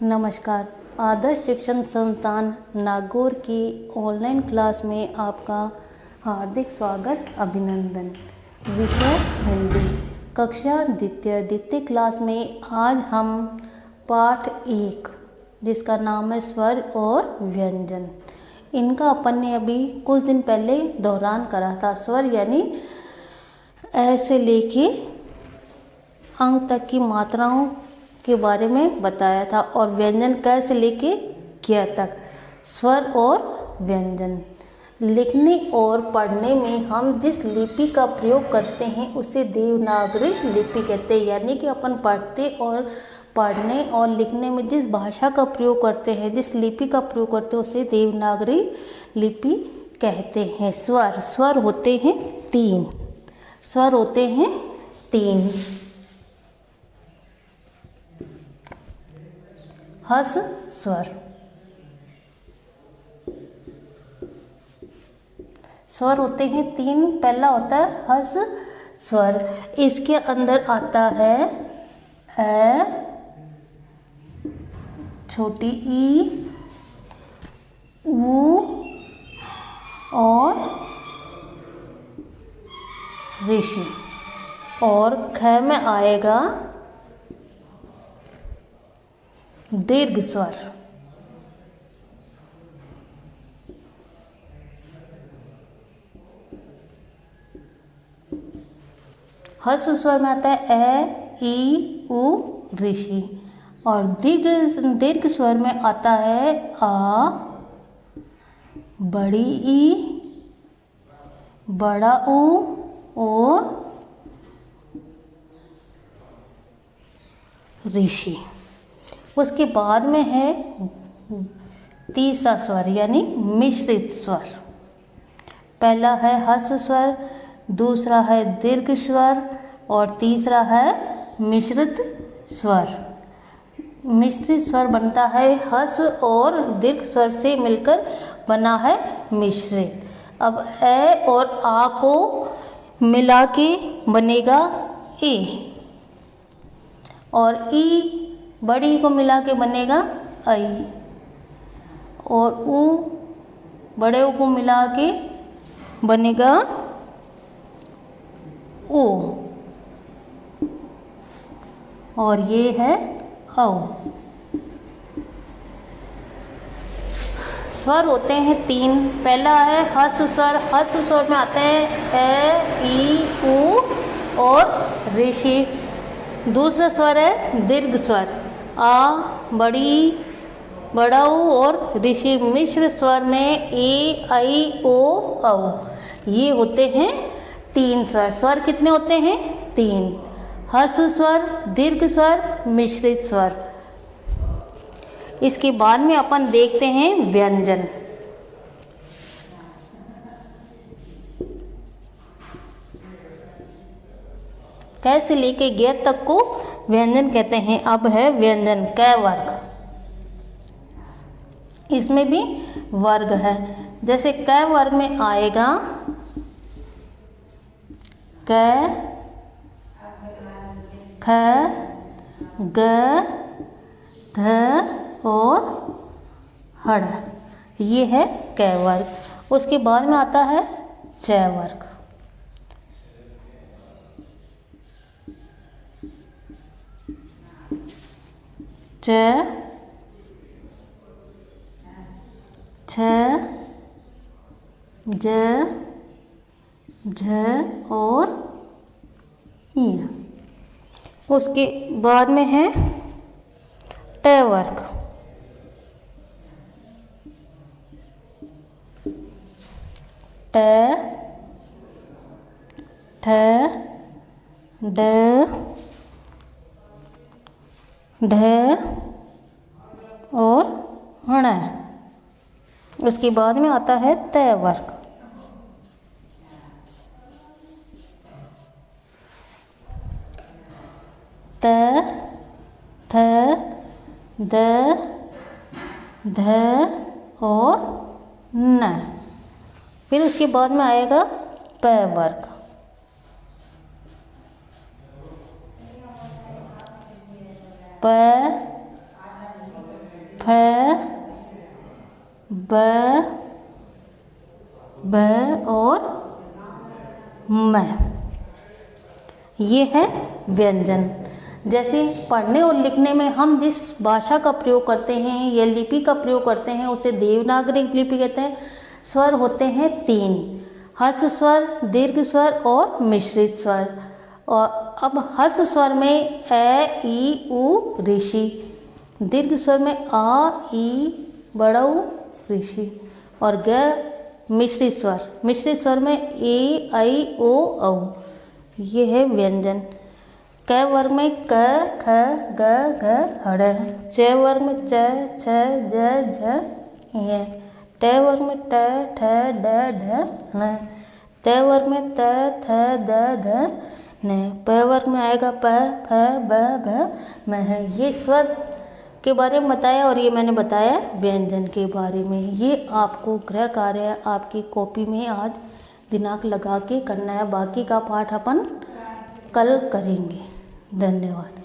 नमस्कार। आदर्श शिक्षण संस्थान नागौर की ऑनलाइन क्लास में आपका हार्दिक स्वागत अभिनंदन। विषय हिंदी, कक्षा द्वितीय क्लास में आज हम पाठ 1 जिसका नाम है स्वर और व्यंजन, इनका अपन ने अभी कुछ दिन पहले दोहरान करा था। स्वर यानी ए से लेके अंक तक की मात्राओं के बारे में बताया था और व्यंजन क से लेके ज्ञ तक। स्वर और व्यंजन लिखने और पढ़ने में हम जिस लिपि का प्रयोग करते हैं उसे देवनागरी लिपि कहते हैं। यानी कि अपन पढ़ते और पढ़ने और लिखने में जिस भाषा का प्रयोग करते हैं, जिस लिपि का प्रयोग करते हैं उसे देवनागरी लिपि कहते हैं। स्वर होते हैं 3। स्वर होते हैं 3। हस स्वर। स्वर होते हैं 3। पहला होता है हस स्वर। इसके अंदर आता है ए, छोटी ई, ऊ और ऋषि। और ख में आएगा दीर्घ स्वर। हस स्वर में आता है ए, ई, उ, ऋषि। और दीर्घ स्वर में आता है आ, बड़ी ई, बड़ा ऊ और ऋषि। उसके बाद में है तीसरा स्वर यानी मिश्रित स्वर। पहला है हस स्वर, दूसरा है दीर्घ स्वर और तीसरा है मिश्रित स्वर। मिश्रित स्वर बनता है हस और दीर्घ स्वर से मिलकर बना है मिश्रित। अब ए और आ को मिला के बनेगा ए और ई, बड़ी को मिला के बनेगा आई और ऊ, बड़े ऊ को मिला के बनेगा ओ और ये है औ। स्वर होते हैं 3। पहला है हस स्वर। हस स्वर में आते हैं ए, ई, उ और ऋषि। दूसरा स्वर है दीर्घ स्वर, आ, बड़ी, बड़ा ऊ और ऋषि। मिश्र स्वर में ए, आई, ओ, औ। ये होते हैं 3 स्वर। स्वर कितने होते हैं? 3। हस स्वर, दीर्घ स्वर, मिश्रित स्वर। इसके बाद में अपन देखते हैं व्यंजन। क से लेके ज्ञ तक को व्यंजन कहते हैं। अब है व्यंजन क वर्ग। इसमें भी वर्ग है। जैसे क वर्ग में आएगा क, ख, ग, घ और हड़। ये है क वर्ग। उसके बाद में आता है च वर्ग। च, छ, ज, झ और य। उसके बाद में है ट वर्ग। ट, ठ, ड, ढ और ण। उसके बाद में आता है त वर्ग। त, थ, द, ध और न। फिर उसके बाद में आएगा प वर्ग। प, फ, ब और म। ये है व्यंजन। जैसे पढ़ने और लिखने में हम जिस भाषा का प्रयोग करते हैं या लिपि का प्रयोग करते हैं उसे देवनागरी लिपि कहते हैं। स्वर होते हैं 3, ह्रस्व स्वर, दीर्घ स्वर और मिश्रित स्वर। और अब ह्रस्व स्वर में ए, ई, उ, ऋषि। दीर्घ स्वर में आ, ई, बड़ऊ, ऋषि। और ग मिश्रित स्वर। मिश्रित स्वर में ए, ऐ, ओ, औ। ये है व्यंजन। क वर्ग में क, ख, ग, घ, हड़। च वर्ग में च, छ, ज, झ, ञ। ट वर्ग में ट, ठ, ड, ढ, ण। त वर्ग में त, थ, द, ध, न। प वर्ग में आएगा प, फ, ब, भ, म है। ये स्वर के बारे में बताया और ये मैंने बताया व्यंजन के बारे में। ये आपको गृह कार्य आपकी कॉपी में आज दिनांक लगा के करना है। बाकी का पाठ अपन कल करेंगे। धन्यवाद।